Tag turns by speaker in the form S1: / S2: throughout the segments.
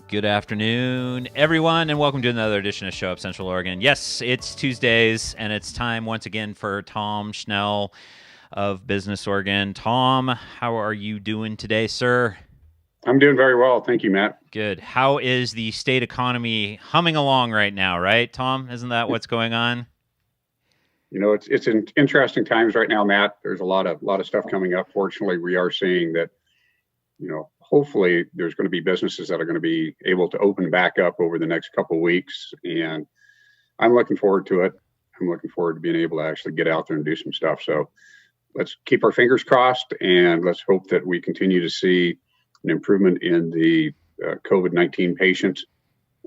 S1: Good afternoon, everyone, and welcome to another edition of Show Up Central Oregon. Yes, it's Tuesdays, and it's time once again for Tom Schnell of Business Oregon. Tom, how are you doing today, sir?
S2: I'm doing very well. Thank you, Matt.
S1: Good. How is the state economy humming along right now, right, Tom? Isn't that what's going on?
S2: You know, it's in interesting times right now, Matt. There's a lot of stuff coming up. Fortunately, we are seeing that, hopefully there's going to be businesses that are going to be able to open back up over the next couple of weeks. And I'm looking forward to it. I'm looking forward to being able to actually get out there and do some stuff. So let's keep our fingers crossed and let's hope that we continue to see an improvement in the COVID-19 patients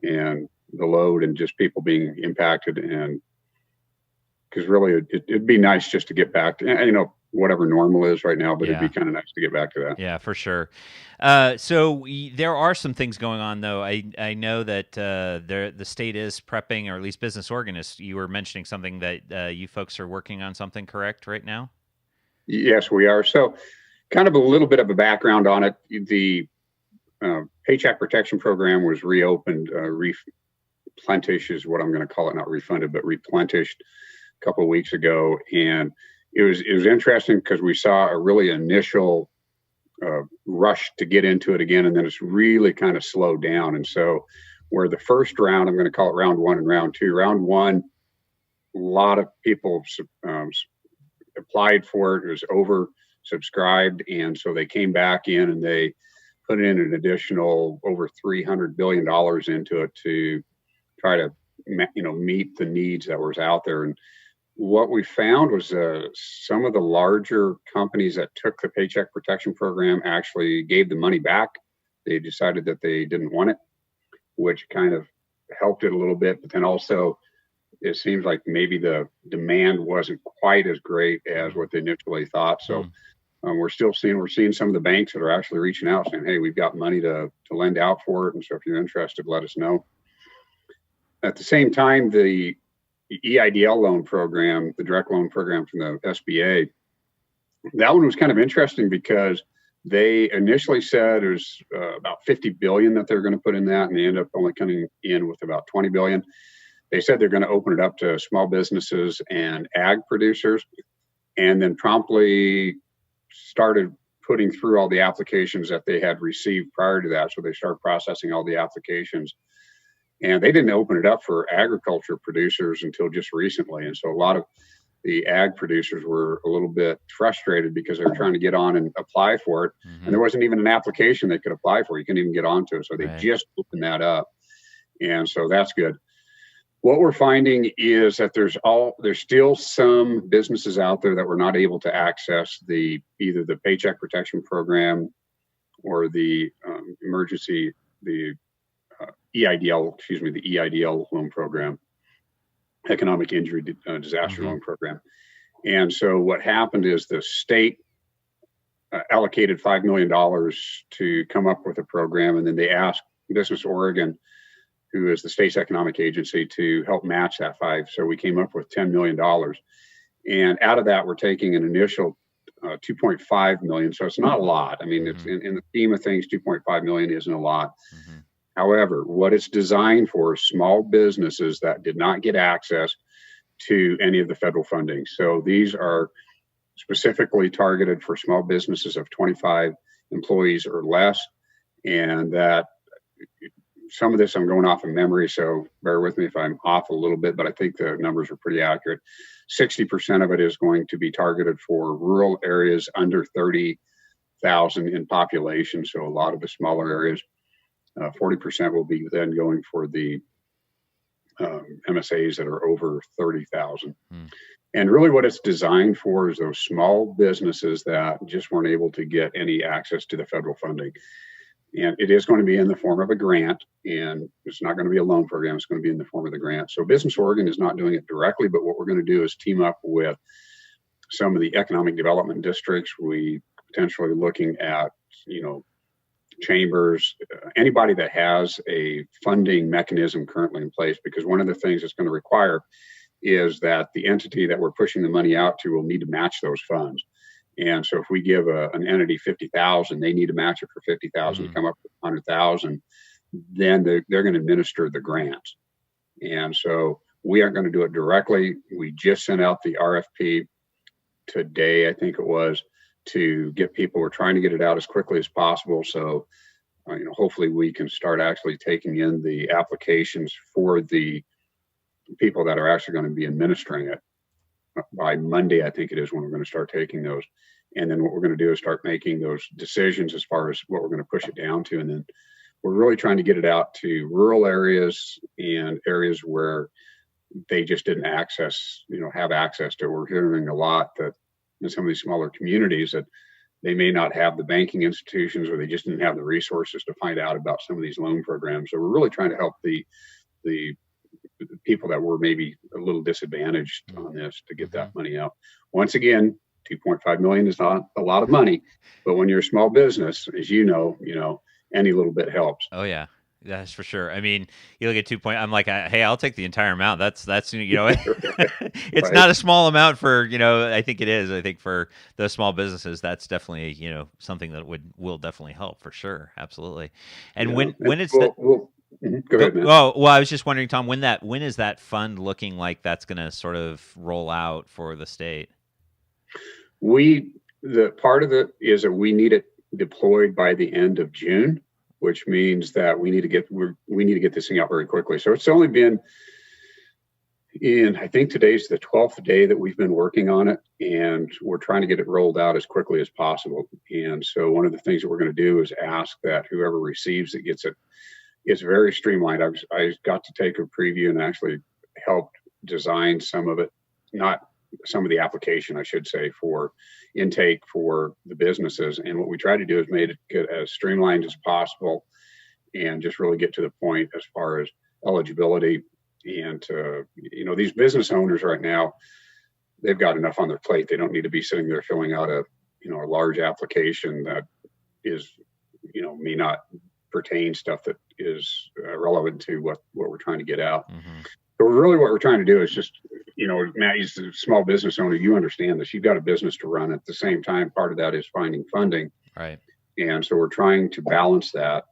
S2: and the load and just people being impacted. And because really it'd be nice just to get back to, whatever normal is right now, but It'd be kind of nice to get back to that.
S1: Yeah, for sure. So there are some things going on, though. I know that the state is prepping, or at least Business Oregon is. You were mentioning something that you folks are working on something, correct, right now?
S2: Yes, we are. So kind of a little bit of a background on it. The Paycheck Protection Program was reopened, replenished is what I'm going to call it, not refunded, but replenished a couple of weeks ago. And it was interesting because we saw a really initial rush to get into it again, and then it's really kind of slowed down. And so where the first round, I'm going to call it round one and round two. Round one, a lot of people applied for it. It was oversubscribed, and so they came back in and they put in an additional over $300 billion into it to try to meet the needs that was out there. And what we found was some of the larger companies that took the Paycheck Protection Program actually gave the money back. They decided that they didn't want it, which kind of helped it a little bit. But then also, it seems like maybe the demand wasn't quite as great as what they initially thought. So we're seeing some of the banks that are actually reaching out saying, hey, we've got money to lend out for it. And so if you're interested, let us know. At the same time, the EIDL loan program, the direct loan program from the SBA, that one was kind of interesting because they initially said there's about 50 billion that they're going to put in that, and they end up only coming in with about 20 billion. They said they're going to open it up to small businesses and ag producers, and then promptly started putting through all the applications that they had received prior to that. So they started processing all the applications. And they didn't open it up for agriculture producers until just recently. And so a lot of the ag producers were a little bit frustrated because they were trying to get on and apply for it. Mm-hmm. And there wasn't even an application they could apply for. You couldn't even get onto it. So they just opened that up. And so that's good. What we're finding is that there's still some businesses out there that were not able to access either the Paycheck Protection Program or the EIDL loan program, economic injury disaster loan program. And so what happened is the state allocated $5 million to come up with a program. And then they asked Business Oregon, who is the state's economic agency, to help match that $5. So we came up with $10 million. And out of that, we're taking an initial $2.5 million. So it's not a lot. I mean, it's in the scheme of things, $2.5 million isn't a lot. Mm-hmm. However, what it's designed for is small businesses that did not get access to any of the federal funding. So these are specifically targeted for small businesses of 25 employees or less. And that some of this I'm going off of memory, so bear with me if I'm off a little bit, but I think the numbers are pretty accurate. 60% of it is going to be targeted for rural areas under 30,000 in population. So a lot of the smaller areas. 40% will be then going for the MSAs that are over 30,000. And really what it's designed for is those small businesses that just weren't able to get any access to the federal funding. And it is going to be in the form of a grant, and it's not going to be a loan program. It's going to be in the form of the grant. So Business Oregon is not doing it directly, but what we're going to do is team up with some of the economic development districts. We potentially looking at, chambers, anybody that has a funding mechanism currently in place, because one of the things it's going to require is that the entity that we're pushing the money out to will need to match those funds. And so if we give an entity 50,000, they need to match it for 50,000 to come up with 100,000. then they're going to administer the grants. And so we aren't going to do it directly. We just sent out the RFP today, I think it was, to get people. We're trying to get it out as quickly as possible. So, hopefully we can start actually taking in the applications for the people that are actually going to be administering it by Monday. I think it is when we're going to start taking those. And then what we're going to do is start making those decisions as far as what we're going to push it down to. And then we're really trying to get it out to rural areas and areas where they just didn't have access to it. We're hearing a lot that in some of these smaller communities that they may not have the banking institutions, or they just didn't have the resources to find out about some of these loan programs. So we're really trying to help the people that were maybe a little disadvantaged on this to get that money out. Once again, $2.5 million is not a lot of money, but when you're a small business, as you know, any little bit helps.
S1: Oh yeah, that's for sure. I mean, you look at 2 point. I'm like, hey, I'll take the entire amount. That's it's
S2: Right.
S1: not a small amount for I think it is. I think for those small businesses, that's definitely something that will definitely help for sure. Absolutely. And
S2: Yeah.
S1: when it's
S2: Go ahead, man.
S1: Oh, well, I was just wondering, Tom, when is that fund looking like that's going to sort of roll out for the state?
S2: The part of it is that we need it deployed by the end of June, which means that we need to get this thing out very quickly. So it's only been I think today's the 12th day that we've been working on it, and we're trying to get it rolled out as quickly as possible. And so one of the things that we're going to do is ask that whoever receives it gets it. It's very streamlined. I got to take a preview and actually helped design some of it, not some of the application, I should say, for intake for the businesses. And what we try to do is make it get as streamlined as possible and just really get to the point as far as eligibility. And, these business owners right now, they've got enough on their plate. They don't need to be sitting there filling out a large application that is, may not pertain stuff that is relevant to what we're trying to get out.
S1: Mm-hmm.
S2: But really what we're trying to do is just, Matt, he's a small business owner. You understand this. You've got a business to run. At the same time, part of that is finding funding.
S1: Right.
S2: And so we're trying to balance that.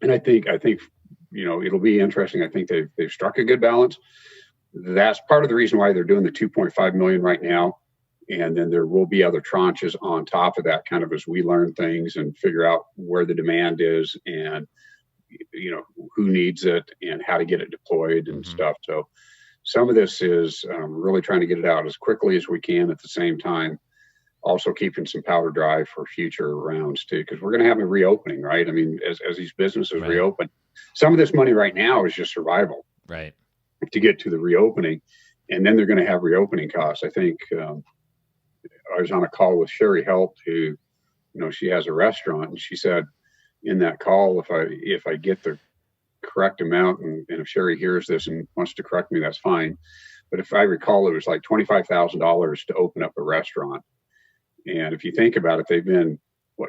S2: And I think, it'll be interesting. I think they've struck a good balance. That's part of the reason why they're doing the 2.5 million right now. And then there will be other tranches on top of that, kind of as we learn things and figure out where the demand is and, who needs it and how to get it deployed and stuff. So some of this is really trying to get it out as quickly as we can, at the same time, also keeping some powder dry for future rounds too, because we're going to have a reopening, right? I mean, as these businesses reopen, some of this money right now is just survival,
S1: right,
S2: to get to the reopening. And then they're going to have reopening costs. I think I was on a call with Sherry Helt, who, she has a restaurant, and she said in that call, if I get the correct amount, and if Sherry hears this and wants to correct me, that's fine. But if I recall, it was like $25,000 to open up a restaurant. And if you think about it, they've been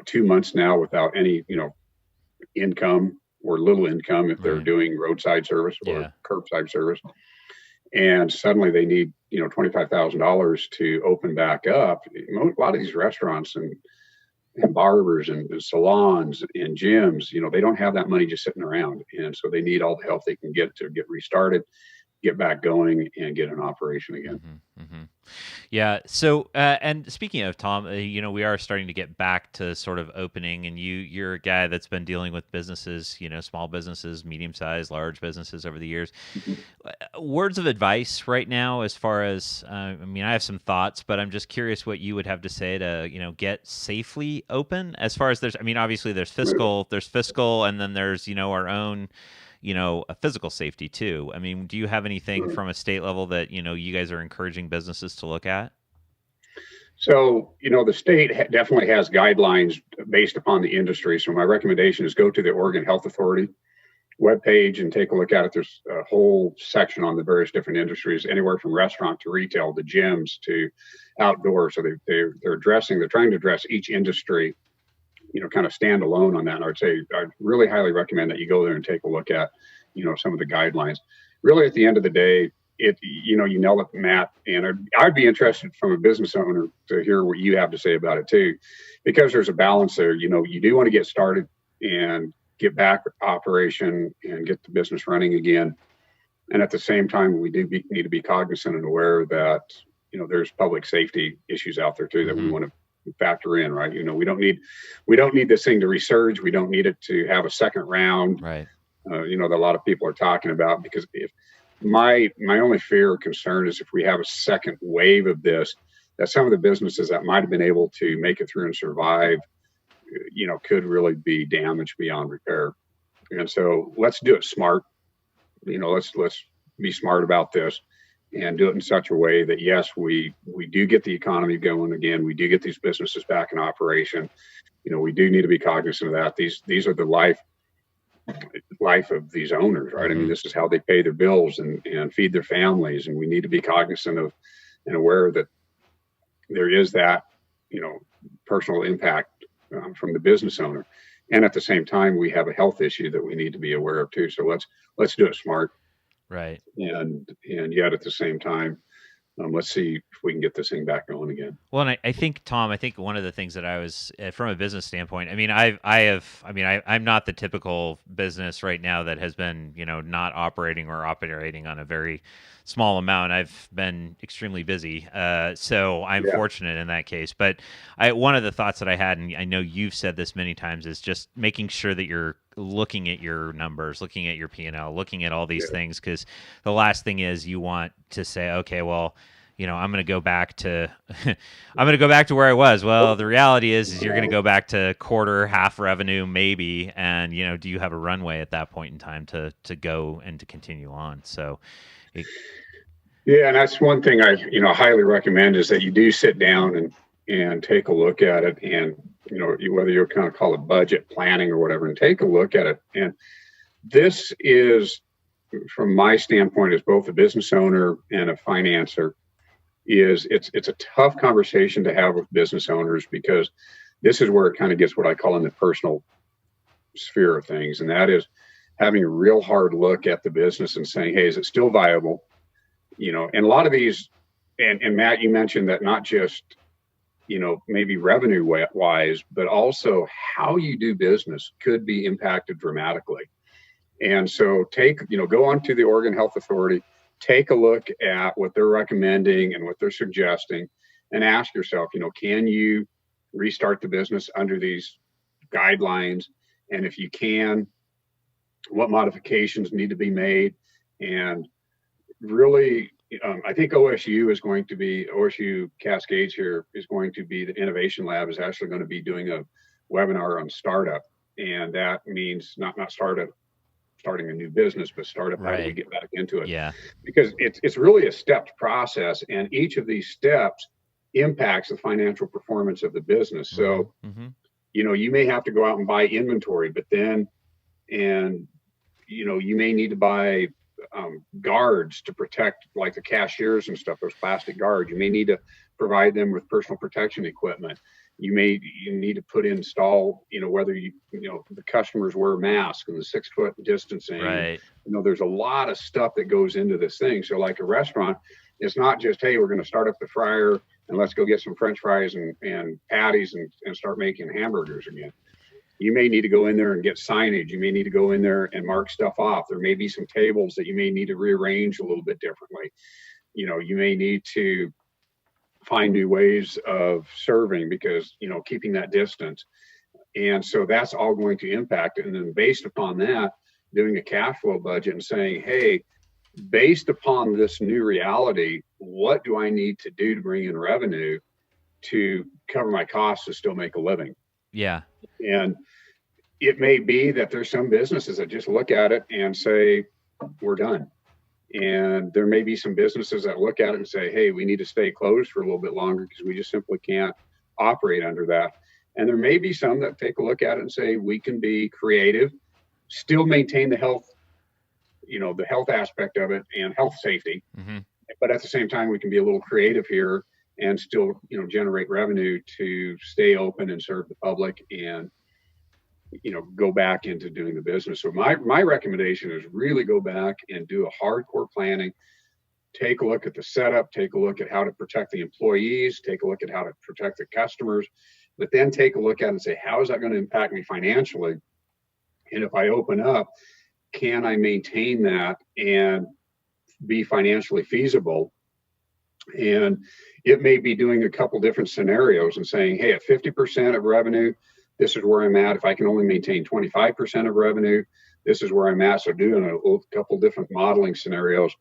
S2: 2 months now without any, income or little income if they're doing roadside service or curbside service. And suddenly they need, $25,000 to open back up. A lot of these restaurants and barbers and salons and gyms, they don't have that money just sitting around. And so they need all the help they can get to get restarted, get back going, and get an operation again.
S1: Mm-hmm, mm-hmm. Yeah. So, and speaking of, Tom, we are starting to get back to sort of opening, and you're a guy that's been dealing with businesses, small businesses, medium-sized, large businesses over the years. Mm-hmm. Words of advice right now, as far as, I have some thoughts, but I'm just curious what you would have to say to, get safely open, as far as obviously there's fiscal, and then there's, our own, a physical safety too. Do you have anything from a state level that, you guys are encouraging businesses to look at?
S2: So, the state definitely has guidelines based upon the industry. So my recommendation is go to the Oregon Health Authority webpage and take a look at it. There's a whole section on the various different industries, anywhere from restaurant to retail to gyms to outdoor. So they're trying to address each industry, kind of stand alone on that. And I'd really highly recommend that you go there and take a look at, some of the guidelines. Really, at the end of the day, you nailed it, Matt. And I'd be interested from a business owner to hear what you have to say about it too, because there's a balance there. You do want to get started, and get back operation and get the business running again. And at the same time, we need to be cognizant and aware that, there's public safety issues out there too that we want to factor in, right? We don't need this thing to resurge. We don't need it to have a second round,
S1: right?
S2: That a lot of people are talking about, because if my only fear or concern is if we have a second wave of this, that some of the businesses that might have been able to make it through and survive, could really be damaged beyond repair. And so let's do it smart. Let's be smart about this and do it in such a way that, yes, we do get the economy going again. We do get these businesses back in operation. We do need to be cognizant of that. These are the life of these owners, right? I mean, this is how they pay their bills and feed their families. And we need to be cognizant of and aware that there is that, personal impact from the business owner. And at the same time, we have a health issue that we need to be aware of too. So let's do it smart.
S1: Right.
S2: And yet at the same time, let's see if we can get this thing back going again.
S1: Well, and I think, Tom, one of the things that I was, from a business standpoint, I mean, I'm not the typical business right now that has been, not operating or operating on a very small amount. I've been extremely busy. So I'm fortunate in that case. But one of the thoughts that I had, and I know you've said this many times, is just making sure that you're looking at your numbers, looking at your P&L, looking at all these things, because the last thing is you want to say, okay, well, I'm going to go back to where I was. Well, the reality is you're going to go back to quarter, half revenue, maybe. And, do you have a runway at that point in time to go and to continue on? So,
S2: and that's one thing I, highly recommend, is that you do sit down and take a look at it, and, whether you kind of call it budget planning or whatever, and take a look at it. And this is, from my standpoint, as both a business owner and a financer, it's a tough conversation to have with business owners, because this is where it kind of gets what I call in the personal sphere of things. And that is having a real hard look at the business and saying, hey, is it still viable? And a lot of these, and Matt, you mentioned that not just, maybe revenue wise, but also how you do business could be impacted dramatically. And so go on to the Oregon Health Authority, take a look at what they're recommending and what they're suggesting, and ask yourself, can you restart the business under these guidelines? And if you can, what modifications need to be made? And really, I think OSU Cascades here is going to be, the Innovation Lab is actually going to be doing a webinar on startup. And that means not starting a new business, but startup, how do we get back into it?
S1: Yeah.
S2: Because it's really a stepped process, and each of these steps impacts the financial performance of the business. So, you may have to go out and buy inventory, but then, you may need to buy guards to protect, like the cashiers and stuff, those plastic guards. You may need to provide them with personal protection equipment. You need to install, whether the customers wear masks and the 6 foot distancing.
S1: Right.
S2: There's a lot of stuff that goes into this thing. So like a restaurant, it's not just, hey, we're going to start up the fryer and let's go get some French fries and patties and start making hamburgers again. You may need to go in there and get signage. You may need to go in there and mark stuff off. There may be some tables that you may need to rearrange a little bit differently. You may need to find new ways of serving, because, keeping that distance. And so that's all going to impact it. And then based upon that, doing a cash flow budget and saying, hey, based upon this new reality, what do I need to do to bring in revenue to cover my costs to still make a living?
S1: Yeah.
S2: And it may be that there's some businesses that just look at it and say, we're done. And there may be some businesses that look at it and say, hey, we need to stay closed for a little bit longer because we just simply can't operate under that. And there may be some that take a look at it and say, we can be creative, still maintain the health, the health aspect of it and health safety. But at the same time, we can be a little creative here and still, generate revenue to stay open and serve the public and, go back into doing the business. So my recommendation is really go back and do a hardcore planning, take a look at the setup, take a look at how to protect the employees, take a look at how to protect the customers, but then take a look at it and say, how is that going to impact me financially? And if I open up, can I maintain that and be financially feasible? And it may be doing a couple different scenarios and saying, hey, at 50% of revenue, this is where I'm at. If I can only maintain 25% of revenue, this is where I'm at. So doing a couple different modeling scenarios.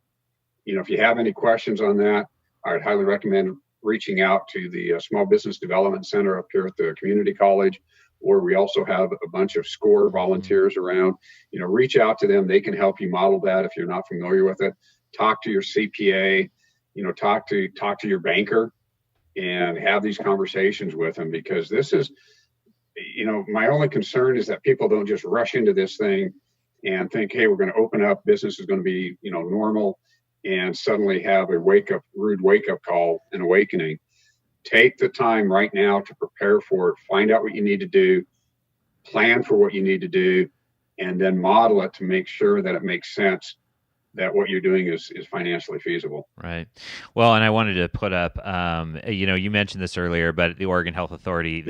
S2: If you have any questions on that, I would highly recommend reaching out to the Small Business Development Center up here at the community college, where we also have a bunch of SCORE volunteers around. Reach out to them. They can help you model that if you're not familiar with it. Talk to your CPA, talk to your banker and have these conversations with them, because this is, my only concern is that people don't just rush into this thing and think, hey, we're going to open up, business is going to be, normal, and suddenly have a rude wake up call and awakening. Take the time right now to prepare for it, find out what you need to do, plan for what you need to do, and then model it to make sure that it makes sense, that what you're doing is financially feasible.
S1: Right. Well, and I wanted to put up, you mentioned this earlier, but the Oregon Health Authority,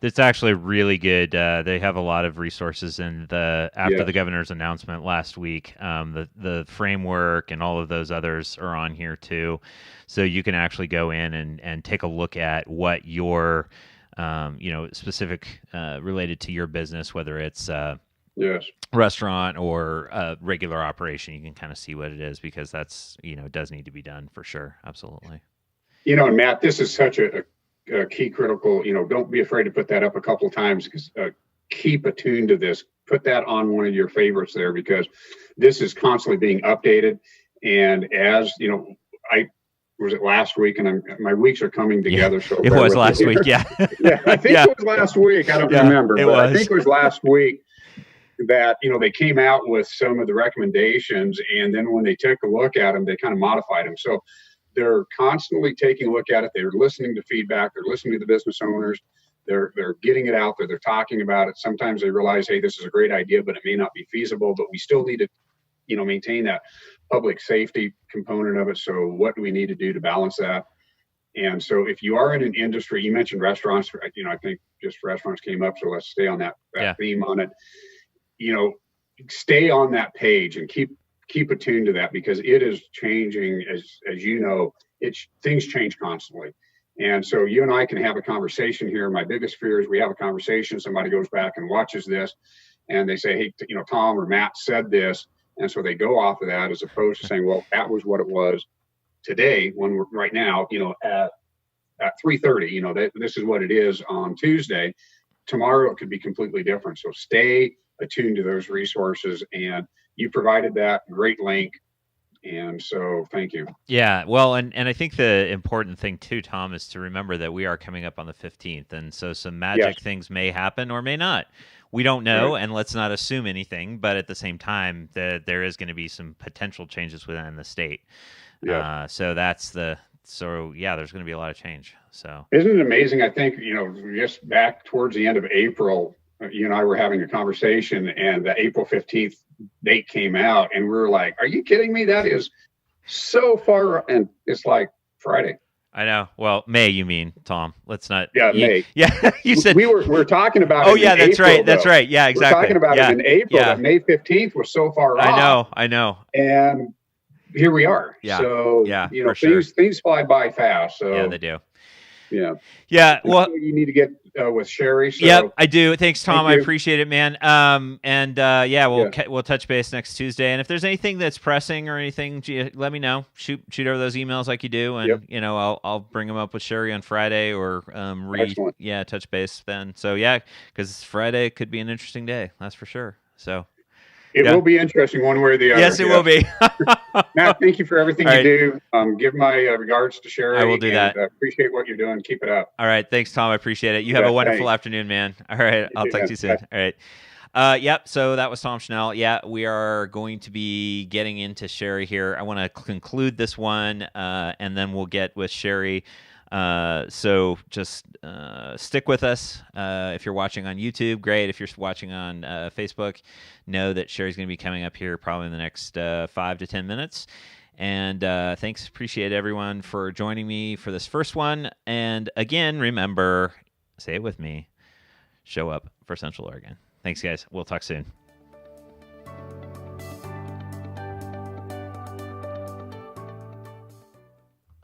S1: it's actually really good. They have a lot of resources after the governor's announcement last week. The framework and all of those others are on here too. So you can actually go in and take a look at what your, specific related to your business, whether it's restaurant or regular operation. You can kind of see what it is, because that's, does need to be done for sure. Absolutely.
S2: And Matt, this is such a key critical, don't be afraid to put that up a couple of times, because keep attuned to this. Put that on one of your favorites there, because this is constantly being updated. And as was it last week? And my weeks are coming together.
S1: Yeah,
S2: so
S1: it was last week. Yeah.
S2: Yeah, I think it was last week. I don't remember. I think it was last week that, they came out with some of the recommendations, and then when they took a look at them, they kind of modified them. So they're constantly taking a look at it. They're listening to feedback. They're listening to the business owners. They're getting it out there. They're talking about it. Sometimes they realize, hey, this is a great idea, but it may not be feasible, but we still need to, maintain that public safety component of it. So what do we need to do to balance that? And so if you are in an industry, you mentioned restaurants, I think just restaurants came up. So let's stay on that theme on it. Stay on that page and keep attuned to that, because it is changing. As things change constantly. And so you and I can have a conversation here. My biggest fear is we have a conversation, somebody goes back and watches this and they say, hey, Tom or Matt said this. And so they go off of that, as opposed to saying, well, that was what it was today, when we're right now, at 3:30, this is what it is on Tuesday. Tomorrow it could be completely different. So stay attuned to those resources, and you provided that great link. And so thank you.
S1: Yeah. Well, and I think the important thing too, Tom, is to remember that we are coming up on the 15th. And so some magic things may happen or may not. We don't know, and let's not assume anything. But at the same time, there is going to be some potential changes within the state. Yeah. There's going to be a lot of change. So
S2: isn't it amazing? I think, just back towards the end of April, you and I were having a conversation, and the April 15th date came out, and we were like, are you kidding me? That is so far. And it's like Friday.
S1: I know. Well, May, you mean, Tom? Let's not.
S2: Yeah, May.
S1: Yeah, you said
S2: we're talking about.
S1: Oh, yeah, that's April, right. That's right. Yeah, exactly.
S2: We're talking about it in April.
S1: Yeah.
S2: But May 15th was so far off.
S1: I know.
S2: And here we are.
S1: Yeah.
S2: So things fly by fast. So
S1: yeah, they do.
S2: Yeah.
S1: Yeah. Well,
S2: you need to get with Sherry. So.
S1: Yep, I do. Thanks, Tom. I appreciate it, man. We'll touch base next Tuesday. And if there's anything that's pressing or anything, let me know. Shoot over those emails like you do, and I'll bring them up with Sherry on Friday, or touch base then. So because Friday could be an interesting day. That's for sure. So.
S2: It will be interesting one way or the other.
S1: Yes, it will be.
S2: Matt, thank you for everything you do. Give my regards to Sherry.
S1: I will do that.
S2: Appreciate what you're doing. Keep it up.
S1: All right. Thanks, Tom. I appreciate it. You have a wonderful afternoon, man. All right. I'll talk to you soon. All right. So that was Tom Schnell. Yeah, we are going to be getting into Sherry here. I want to conclude this one, and then we'll get with Sherry. So just stick with us. If you're watching on YouTube, great. If you're watching on Facebook, know that Sherry's going to be coming up here probably in the next 5 to 10 minutes. And thanks. Appreciate everyone for joining me for this first one. And again, remember, say it with me, show up for for Central Oregon. Thanks, guys. We'll talk soon.